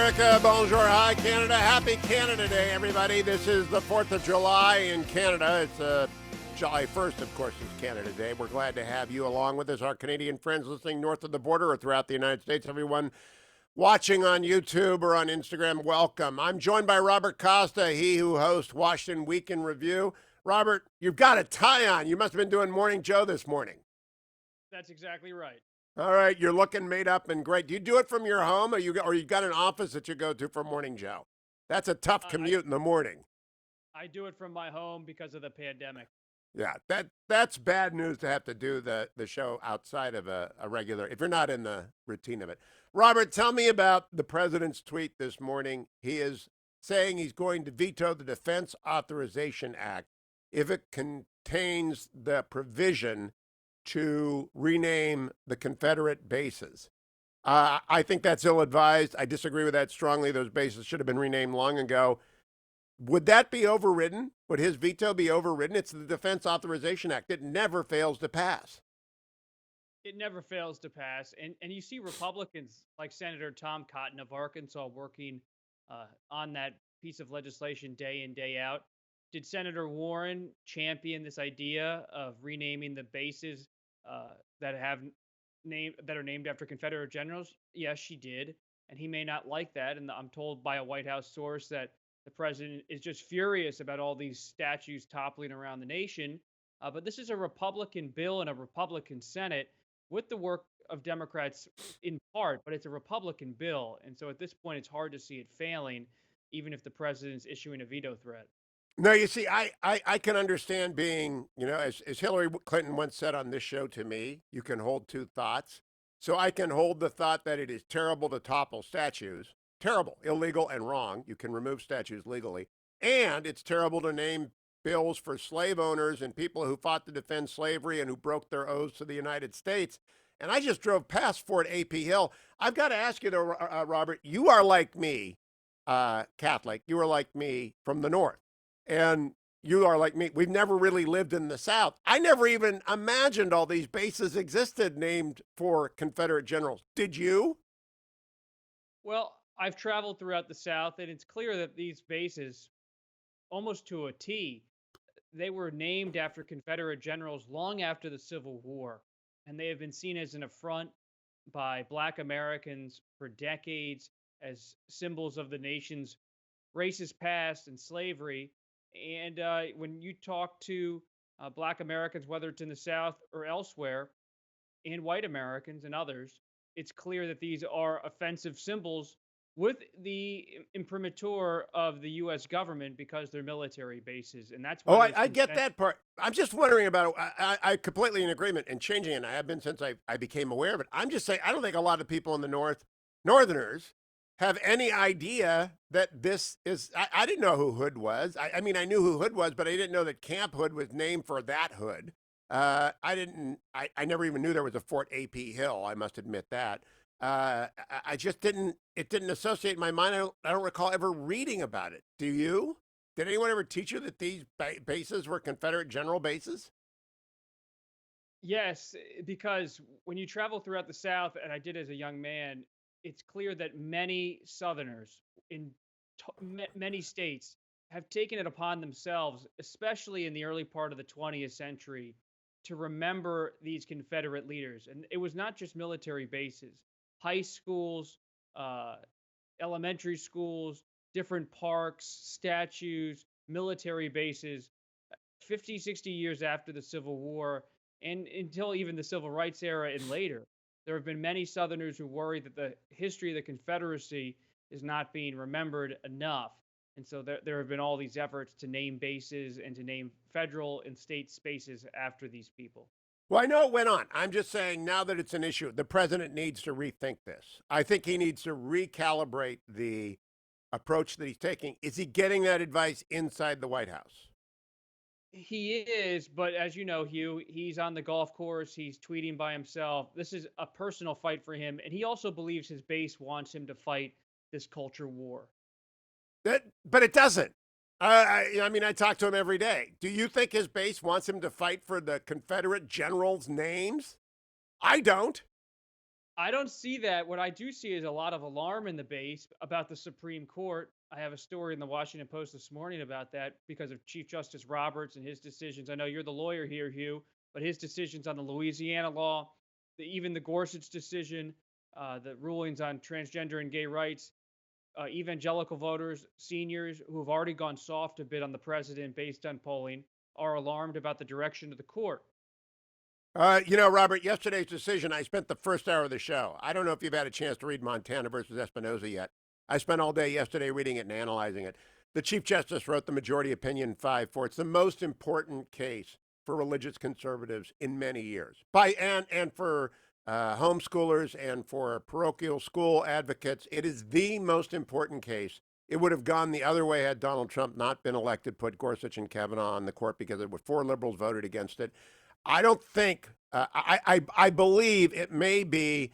America, bonjour, hi Canada, happy Canada Day, everybody. This is the 4th of July in Canada. It's July 1st, of course, is Canada Day. We're glad to have you along with us, our Canadian friends listening north of the border or throughout the United States. Everyone watching on YouTube or on Instagram, welcome. I'm joined by Robert Costa, he who hosts Washington Week in Review. Robert, you've got a tie on. You must have been doing Morning Joe this morning. That's exactly right. All right, you're looking made up and great. Do you do it from your home, or you got an office that you go to for Morning Joe? That's a tough I commute in the morning. I do it from my home because of the pandemic. Yeah, that's bad news to have to do the show outside of a regular, if you're not in the routine of it. Robert, tell me about the president's tweet this morning. He is saying he's going to veto the Defense Authorization Act if it contains the provision to rename the Confederate bases. I think that's ill-advised. I disagree with that strongly. Those bases should have been renamed long ago. Would that be overridden? Would his veto be overridden? It's the Defense Authorization Act. It never fails to pass. It never fails to pass, and you see Republicans like Senator Tom Cotton of Arkansas working on that piece of legislation day in day out. Did Senator Warren champion this idea of renaming the bases that have that are named after Confederate generals? Yes, she did, and he may not like that. And I'm told by a White House source that the president is just furious about all these statues toppling around the nation. But this is a Republican bill in a Republican Senate with the work of Democrats in part, but it's a Republican bill. And so at this point, it's hard to see it failing, even if the president's issuing a veto threat. No, you see, I can understand being, as Hillary Clinton once said on this show to me, you can hold two thoughts. So I can hold the thought that it is terrible to topple statues, terrible, illegal, and wrong. You can remove statues legally. And it's terrible to name bills for slave owners and people who fought to defend slavery and who broke their oaths to the United States. And I just drove past Fort A.P. Hill. I've got to ask you, though, Robert, you are like me, Catholic. You are like me from the North. And you are like me. We've never really lived in the South. I never even imagined all these bases existed named for Confederate generals. Did you? Well, I've traveled throughout the South, and it's clear that these bases, almost to a T, they were named after Confederate generals long after the Civil War, and they have been seen as an affront by Black Americans for decades as symbols of the nation's racist past and slavery. And when you talk to Black Americans, whether it's in the South or elsewhere, and white Americans and others, it's clear that these are offensive symbols with the imprimatur of the U.S. government because they're military bases, and that's Oh, why I get that part. I'm just wondering about it. I completely in agreement and changing it. And I have been since I became aware of it. I'm just saying, I don't think a lot of people in the North, Northerners, have any idea that this is. I didn't know who Hood was. I mean, I knew who Hood was, but I didn't know that Camp Hood was named for that Hood. I didn't. I never even knew there was a Fort A.P. Hill. I must admit that. I just didn't. It didn't associate in my mind. I don't recall ever reading about it. Do you? Did anyone ever teach you that these bases were Confederate general bases? Yes, because when you travel throughout the South, and I did as a young man, it's clear that many Southerners in many states have taken it upon themselves, especially in the early part of the 20th century, to remember these Confederate leaders. And it was not just military bases, high schools, uh, elementary schools, different parks, statues, military bases, 50, 60 years after the Civil War, and until even the Civil Rights era and later. There have been many Southerners who worry that the history of the Confederacy is not being remembered enough. And so there have been all these efforts to name bases and to name federal and state spaces after these people. Well, I know it went on. I'm just saying now that it's an issue, the president needs to rethink this. I think he needs to recalibrate the approach that he's taking. Is he getting that advice inside the White House? He is, but as you know, Hugh, he's on the golf course. He's tweeting by himself. This is a personal fight for him. And he also believes his base wants him to fight this culture war. But it doesn't. I mean, I talk to him every day. Do you think his base wants him to fight for the Confederate generals' names? I don't. I don't see that. What I do see is a lot of alarm in the base about the Supreme Court. I have a story in the Washington Post this morning about that because of Chief Justice Roberts and his decisions. I know you're the lawyer here, Hugh, but his decisions on the Louisiana law, even the Gorsuch decision, the rulings on transgender and gay rights, evangelical voters, seniors who have already gone soft a bit on the president based on polling, are alarmed about the direction of the court. Robert, yesterday's decision, I spent the first hour of the show. I don't know if you've had a chance to read Montana versus Espinoza yet. I spent all day yesterday reading it and analyzing it. The Chief Justice wrote the majority opinion 5-4. It's the most important case for religious conservatives in many years. And for homeschoolers and for parochial school advocates, it is the most important case. It would have gone the other way had Donald Trump not been elected, put Gorsuch and Kavanaugh on the court because it would 4 liberals voted against it. I don't think I believe it may be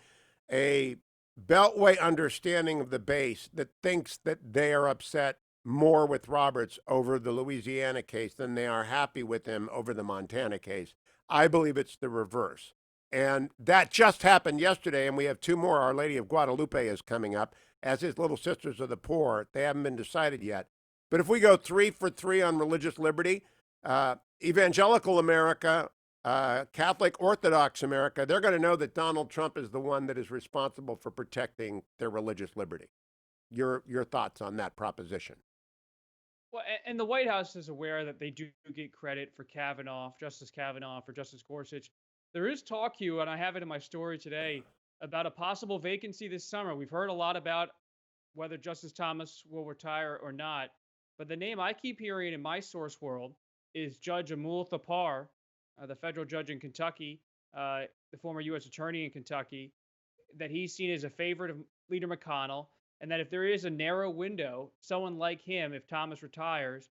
a beltway understanding of the base that thinks that they are upset more with Roberts over the Louisiana case than they are happy with him over the Montana case. I believe it's the reverse. And that just happened yesterday, and we have 2 more. Our Lady of Guadalupe is coming up, as is Little Sisters of the Poor. They haven't been decided yet. But if we go 3 for 3 on religious liberty, evangelical America, Catholic Orthodox America, they're going to know that Donald Trump is the one that is responsible for protecting their religious liberty. Your thoughts on that proposition? Well, and the White House is aware that they do get credit for Justice Kavanaugh, for Justice Gorsuch. There is talk, Hugh, and I have it in my story today, about a possible vacancy this summer. We've heard a lot about whether Justice Thomas will retire or not, but the name I keep hearing in my source world is Judge Amul Thapar, the federal judge in Kentucky, the former U.S. attorney in Kentucky, that he's seen as a favorite of Leader McConnell, and that if there is a narrow window, someone like him, if Thomas retires,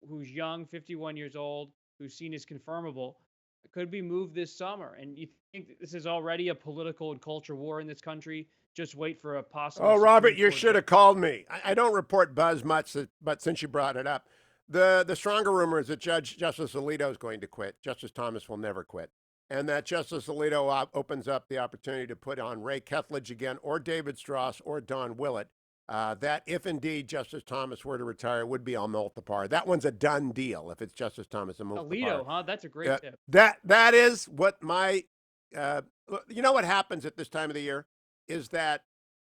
who's young, 51 years old, who's seen as confirmable, could be moved this summer. And you think that this is already a political and culture war in this country? Just wait for a possible. Oh, Robert, Supreme you Court should have called me. I don't report buzz much, but since you brought it up, the stronger rumor is that Justice Alito is going to quit. Justice Thomas will never quit. And that Justice Alito opens up the opportunity to put on Ray Kethledge again, or David Strauss, or Don Willett. That if indeed Justice Thomas were to retire, would be Amul Thapar. That one's a done deal if it's Justice Thomas Amul Thapar. Alito, huh? That's a great tip. That is what my, what happens at this time of the year is that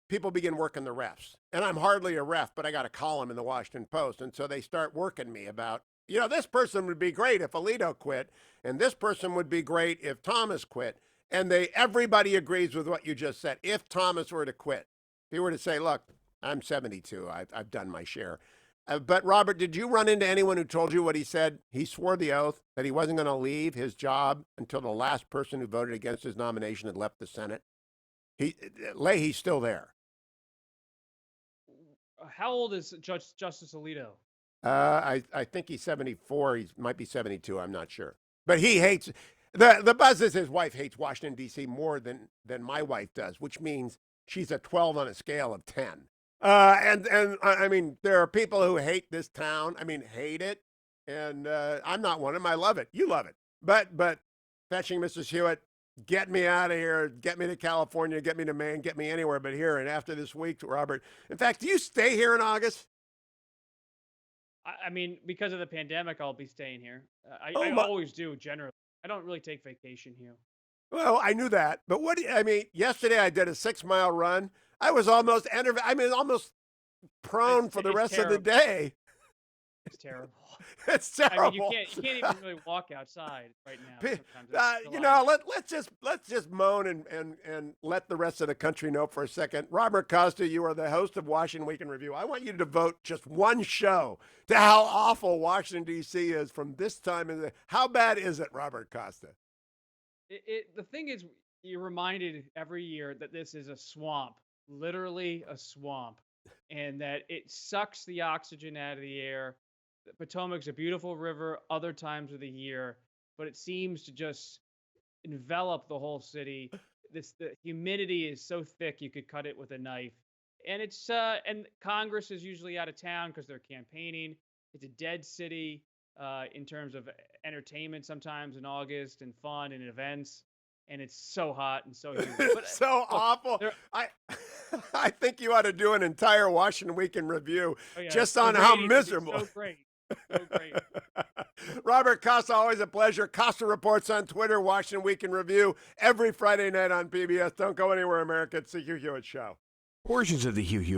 people begin working the refs. And I'm hardly a ref, but I got a column in the Washington Post. And so they start working me about, this person would be great if Alito quit, and this person would be great if Thomas quit. And everybody agrees with what you just said. If Thomas were to quit, if he were to say, look, I'm 72, I've done my share. But Robert, did you run into anyone who told you what he said? He swore the oath that he wasn't going to leave his job until the last person who voted against his nomination had left the Senate. Leahy's still there. How old is Justice Alito? I think he's 74. He might be 72. I'm not sure. But he hates the buzz is his wife hates Washington D.C. more than my wife does, which means she's a 12 on a scale of 10. And I mean, there are people who hate this town. I mean, hate it. And I'm not one of them. I love it. You love it. But fetching Mrs. Hewitt, get me out of here. Get me to California. Get me to Maine. Get me anywhere but here. And after this week, Robert, in fact, do you stay here in August? I mean, because of the pandemic, I'll be staying here. I Oh, always do, generally. I don't really take vacation here. well, I knew that. But I mean, yesterday I did a 6-mile run. I was almost almost prone for the rest of the day. It's terrible. It's terrible. I mean, you can't even really walk outside right now. Let's just moan and let the rest of the country know for a second. Robert Costa, you are the host of Washington Week in Review. I want you to devote just one show to how awful Washington D.C. is from this time. How bad is it, Robert Costa? The thing is, you're reminded every year that this is a swamp, literally a swamp, and that it sucks the oxygen out of the air. The Potomac's a beautiful river other times of the year, but it seems to just envelop the whole city. The humidity is so thick you could cut it with a knife. And and Congress is usually out of town because they're campaigning. It's a dead city in terms of entertainment sometimes in August and fun and events. and it's so hot and so humid. But It's so look, awful. there, I I think you ought to do an entire Washington Weekend review oh yeah, just the on how ratings would be miserable. so great, so great. Robert Costa, always a pleasure. Costa reports on Twitter, Washington Weekend Review, every Friday night on PBS. Don't go anywhere, America. It's the Hugh Hewitt Show. Portions of the Hugh Hewitt